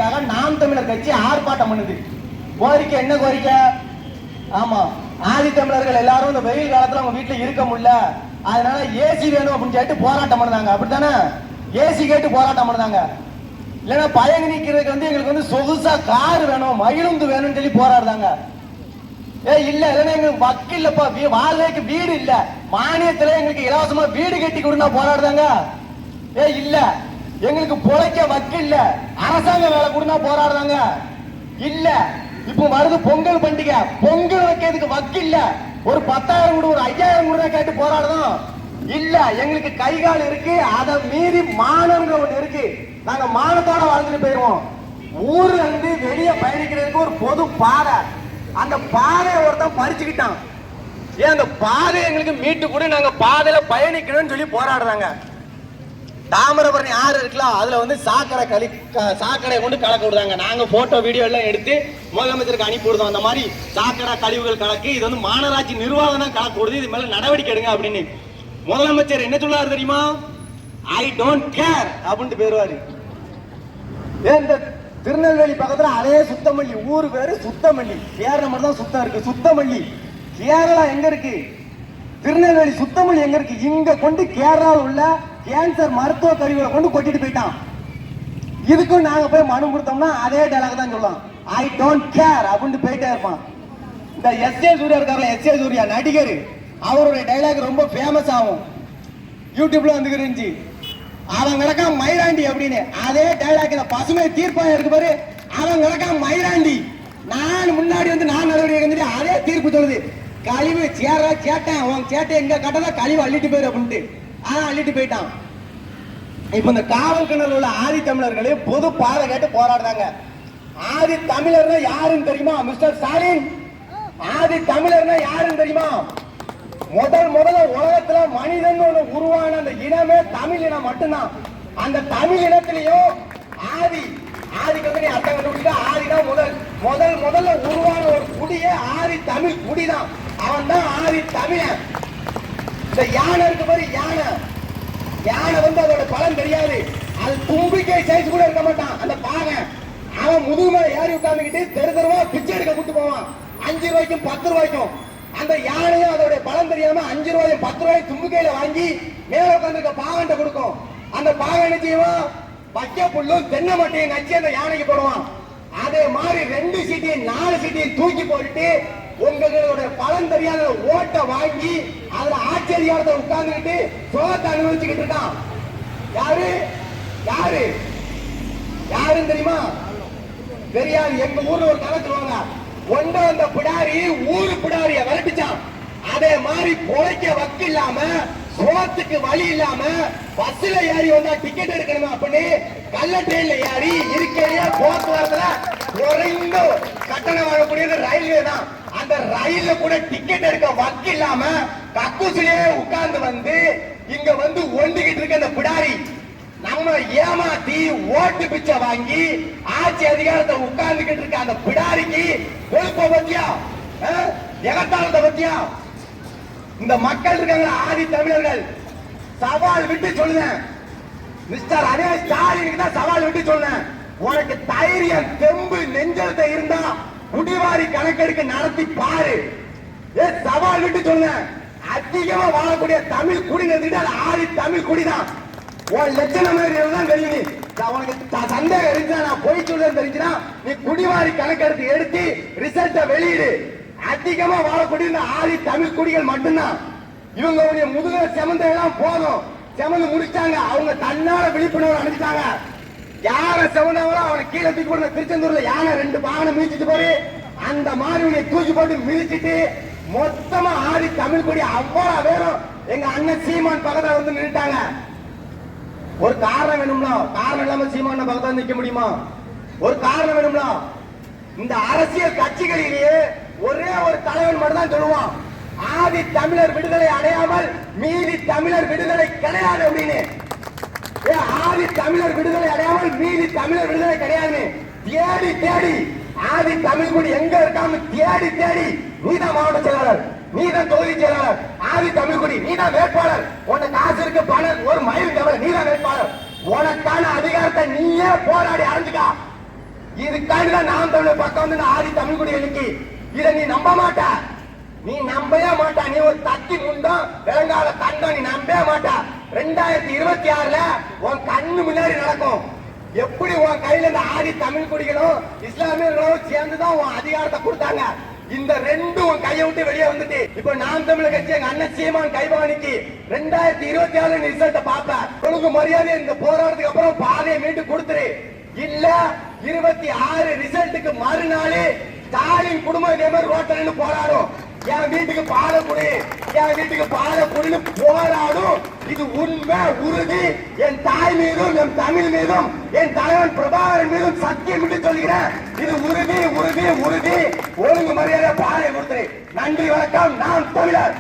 கோரிக்கைக்காக நாம் தமிழர் கட்சி ஆர்ப்பாட்டம் பண்ணுது. கோரிக்கை என்ன கோரிக்கை? ஆமா, ஆதி தமிழர்கள் எல்லாரும் இந்த வெயில் காலத்துல அவங்க வீட்டுல இருக்க முடியல, அதனால ஏசி வேணும் அப்படின்னு கேட்டு போராட்டம் பண்ணுதாங்க. அப்படித்தானே? ஏசி கேட்டு போராட்டம் பண்ணுதாங்க. இல்லைன்னா பயணி நிக்கிறதுக்கு எங்களுக்கு சொகுசா கார் வேணும், மகிழுந்து வேணும்னு சொல்லி போராடுறாங்க. இல்ல இல்லன்னா எங்களுக்கு வக்கு இல்லப்பா, வாழ்க்கைக்கு வீடு இல்ல, மானியத்துல எங்களுக்கு இலவசமா வீடு கட்டி கொடுனா போராடுறாங்க. இல்ல எங்களுக்கு பொழைக்க வக்கு இல்ல, அரசாங்க வேலை கொடுனா போராடுறாங்க. இல்ல இப்ப வருது பொங்கல் பண்டிகை, பொங்கல் வைக்கிறதுக்கு வக்கு இல்ல, ஒரு 10,000 கூட ஒரு 5,000 கூட கேட்டு போராடுறோம். இல்ல எங்களுக்கு கை கால் இருக்கு, அதை மீறி மானம்ன்ற ஒண்ணு இருக்கு, நாங்க மானத்தோட வாழ்ந்துட்டு போயிருவோம். ஊர்ல இருந்து வெளியே பயணிக்கிறதுக்கு ஒரு பொது பாதை, அந்த பாதையை ஒருத்தன் பறிச்சுக்கிட்டான். அந்த பாதையை எங்களுக்கு மீட்டு கூட நாங்க பாதையில பயணிக்கணும்னு சொல்லி போராடுறாங்க. தாமிரபரணி ஆறு இருக்கலாம், அதுல சாக்கடை கொண்டு கலக்க விடுறாங்க. நாங்க போட்டோ வீடியோ எல்லாம் எடுத்து முதலமைச்சருக்கு அனுப்பி விடுறோம். அந்த மாதிரி சாக்கடை கழிவுகள் கலக்கு, இது மாநகராட்சி நிர்வாகம் தான் கலக்க விடுது, இது மேல நடவடிக்கை எடுங்க அப்படின்னு. முதலமைச்சர் என்ன சொல்றாரு தெரியுமா? ஐ டோன்ட் கேர் அப்படின்னு பேருவாரு. இந்த திருநெல்வேலி பக்கத்துல அதே சுத்தமல்லி, ஊரு பேரு சுத்தமல்லி, கேரளா மட்டும் தான் சுத்தம் இருக்கு. சுத்தமல்லி கேரளா எங்க இருக்கு? திருநெல்வேலி சுத்தமல்லி எங்க இருக்கு? இங்க கொண்டு கேரளாவில் உள்ள கேன்சர் மருத்துவ கருவிகளை கொண்டு கொட்டிட்டு போயிட்டான். இதுக்கும் நாங்க போய் மனு கொடுத்தோம்னா அதே டைலாக் தான் சொல்லலாம், ஐ டோன்ட் கேர் அப்படின்னு போயிட்டே இருப்பான். இந்த எஸ்.ஏ. சூர்யா இருக்காருல, எஸ்.ஏ. சூர்யா நடிகர், அவருடைய டைலாக் ரொம்ப ஃபேமஸ் ஆகும், யூடியூப்ல வந்துருந்துச்சு. அவன் கிடக்கான் மயிராண்டி அப்படின்னு, அதே டைலாக் பசுமை தீர்ப்பாயம் இருக்கு பாரு, அவன் கிடக்கான் மயிராண்டி, நான் முன்னாடி நான் நடவடிக்கை அதே தீர்ப்பு சொல்லுது, கழிவு சேட்டேன் உன் சேட்டை எங்க கட்டதா கழிவு அள்ளிட்டு போயிரு அப்படின்ட்டு அள்ளிட்டு போயிட்டான். இப்ப இந்த காவல் கிணறு உள்ள ஆதி தமிழர்களே பொது பாதை கேட்டு போராடுறாங்க. ஆதி தமிழர்னா யாருன்னு தெரியுமா மிஸ்டர் ஸ்டாலின்? ஆதி தமிழர்னா யாருன்னு தெரியுமா? முதல்ல உலகத்துல மனிதன் உருவான அந்த இனமே தமிழ் இனம் மட்டும்தான். அந்த தமிழ் இனத்திலையும் ஆதிக்கு அர்த்தம் கண்டுபிடிச்சா ஆதிதான் முதல்ல உருவான ஒரு குடியே ஆதி தமிழ் குடிதான். அவன் தான் ஆதி தமிழன். இந்த யானை இருக்கு பாரு, யானை அதோட பலன் தெரியாது, அது தும்பிக்கை சைஸ் கூட இருக்க மாட்டான். அந்த பாகன் அவன் முதுகு மேல ஏறி உட்கார்ந்துக்கிட்டு தெருவா பிச்சை எடுக்க கூட்டு போவான், 5 ரூபாய்க்கும் 10 ரூபாய்க்கும். அந்த யானையும் அதோட பலன் தெரியாம 5 ரூபாயும் 10 ரூபாயும் தும்பிக்கையில வாங்கி மேல உட்கார்ந்துருக்க பாகன்ட்ட கொடுக்கும். அந்த பாகன் என்ன செய்வான்? பச்சை புல்லும் தென்னை மட்டையும் நச்சு அந்த யானைக்கு போடுவான். அதே மாதிரி 2 சீட்டையும் 4 சீட்டையும் தூக்கி போட்டுட்டு உங்களோட பலன் தெரியாத ஓட்ட வாங்கி அதுல ஆட்சி அதிகாரத்தை உட்கார்ந்துக்கிட்டு சோகத்தை அனுபவிச்சுக்கிட்டு இருக்கான். யாருன்னு தெரியுமா? தெரியாது. எங்க ஊர்ல ஒரு கதை சொல்லுவாங்க, அந்த பிடாரி ஊரு பிடாரிய விரட்டிச்சான். அதே மாதிரி பொழைக்க வக்கு இல்லாம, சோத்துக்கு வழி இல்லாம, பஸ்ல ஏறி வந்தா டிக்கெட் எடுக்கணுமா அப்படின்னு கள்ள ட்ரெயின்ல ஏறி இருக்கையே போக்குவரத்துல குறைந்த கட்டணம் வாங்கக்கூடியது ரயில்வே தான். அந்த ரயில்ல கூட டிக்கெட் எடுக்க வக்கு இல்லாம கக்கூசிலே உட்கார்ந்து இங்க ஒண்டிக்கிட்டு இருக்க அந்த பிடாரி நம்ம ஏமாத்தி ஓட்டு பிச்சை வாங்கி ஆட்சி அதிகாரத்தை உட்கார்ந்துகிட்டு இருக்க அந்த பிடாரிக்கு பொறுப்பை பத்தியா, எகத்தாளத்தை பத்தியா? இந்த மக்கள் இருக்காங்க ஆதி தமிழர்கள், சவால் விட்டு சொல்லுங்க மிஸ்டர் அதே ஸ்டாலினுக்கு தான் சவால் விட்டு சொல்லுங்க. உனக்கு தைரியம் தெம்பு நெஞ்சத்தை இருந்தா குடிவாரி கணக்கெடுக்க நடத்தி பாரு. சவால் விட்டு சொல்லுங்க. அதிகமா வாழக்கூடிய தமிழ் குடி ஆதி தமிழ் குடிதான். உன் லட்சணம் தான் தெரியும். உனக்கு சந்தேகம் இருந்தா நான் போய் சொல்ல தெரிஞ்சுனா நீ குடிவாரி கணக்கெடுத்து எடுத்து ரிசல்ட்ட வெளியிடு. அதிகமா வாழக்கூடிய ஆதி தமிழ் குடிகள் மட்டும்தான். இவங்க முதுக செமந்தெல்லாம் போதும், செமந்து முடிச்சாங்க. அவங்க தன்னால விழிப்புணர்வு அனுப்பிச்சாங்க. யார செவந்தவங்களோ அவனை கீழே தூக்கி போடுற. திருச்செந்தூர்ல யானை 2 வாகனம் மிதிச்சுட்டு போய் அந்த மாதிரி தூக்கி போட்டு மிதிச்சுட்டு மொத்தமா ஆதி தமிழ் குடி அவ்வளவு வேணும். எங்க அண்ணன் சீமான் பக்கத்துல நின்றுட்டாங்க. ஒரு காரணம் வேணும்ல, காரணம் இல்லாம சீமான பக்கத்துல நிக்க முடியுமா? ஒரு காரணம் வேணும்ல. இந்த அரசியல் கட்சிகளிலேயே ஒரே ஒரு தலைவன் மட்டும் தான் சொல்லுவான், ஆதி தமிழர் விடுதலை அடையாமல் மீதி தமிழர் விடுதலை கிடையாது அப்படின்னு. ஆதி தமிழர் விடுதலை அடையாமல் மீதி தமிழர் விடுதலை கிடையாது. தேடி தேடி ஆதி தமிழ் குடி எங்க இருக்காம தேடி தேடி நீதான் மாவட்ட செயலாளர், நீதான் தொகுதி செயலாளர், ஆதி தமிழ் குடி நீதான் வேட்பாளர், உனக்கு காசு இருக்கு பணம் ஒரு மயில் தவிர நீதான் வேட்பாளர். உனக்கான அதிகாரத்தை நீயே போராடி அடைஞ்சுக்கா. இதுக்காண்டிதான் நாம் தமிழர் பக்கம் வந்து ஆதி தமிழ் குடி எழுக்கி இதை நீ நம்ப மாட்ட, நீ நம்பவே மாட்டா. நீ ஒரு தத்தி முண்டம் விலங்கால கண்டம், நீ நம்பவே மாட்டா. 2026ல உன் கண்ணு முன்னாடி நடக்கும். எப்படி உன் கையில இந்த ஆதி தமிழ் குடிகளும் இஸ்லாமியர்களும் சேர்ந்துதான் உன் அதிகாரத்தை கொடுத்தாங்க. இந்த ரெண்டும் உன் கையை விட்டு வெளியே வந்துட்டு இப்ப நாம் தமிழர் கட்சி எங்க அண்ணன் சீமான் கைவாணிக்கு 2026 ரிசல்ட்ட பாப்ப. ஒழுங்கு மரியாதை இந்த போராட்டத்துக்கு அப்புறம் பாதையை மீட்டு கொடுத்துரு. இல்ல 26 ரிசல்ட்டுக்கு மறுநாளே ஸ்டாலின் குடும்பம் இதே மாதிரி ரோட்ல நின்று போராடும். என் வீட்டுக்கு பாலை குடி, என் வீட்டுக்கு பாலை குடின்னு போராடும். இது உண்மை உறுதி. என் தாய் மீதும் என் தமிழ் மீதும் என் தலைவன் பிரபாகரன் மீதும் சத்தியம் விட்டு சொல்கிறேன். இது உறுதி உறுதி உறுதி. ஒழுங்கு மரியாதை பாலை கொடுத்துரு. நன்றி, வணக்கம். நாம் தமிழர்.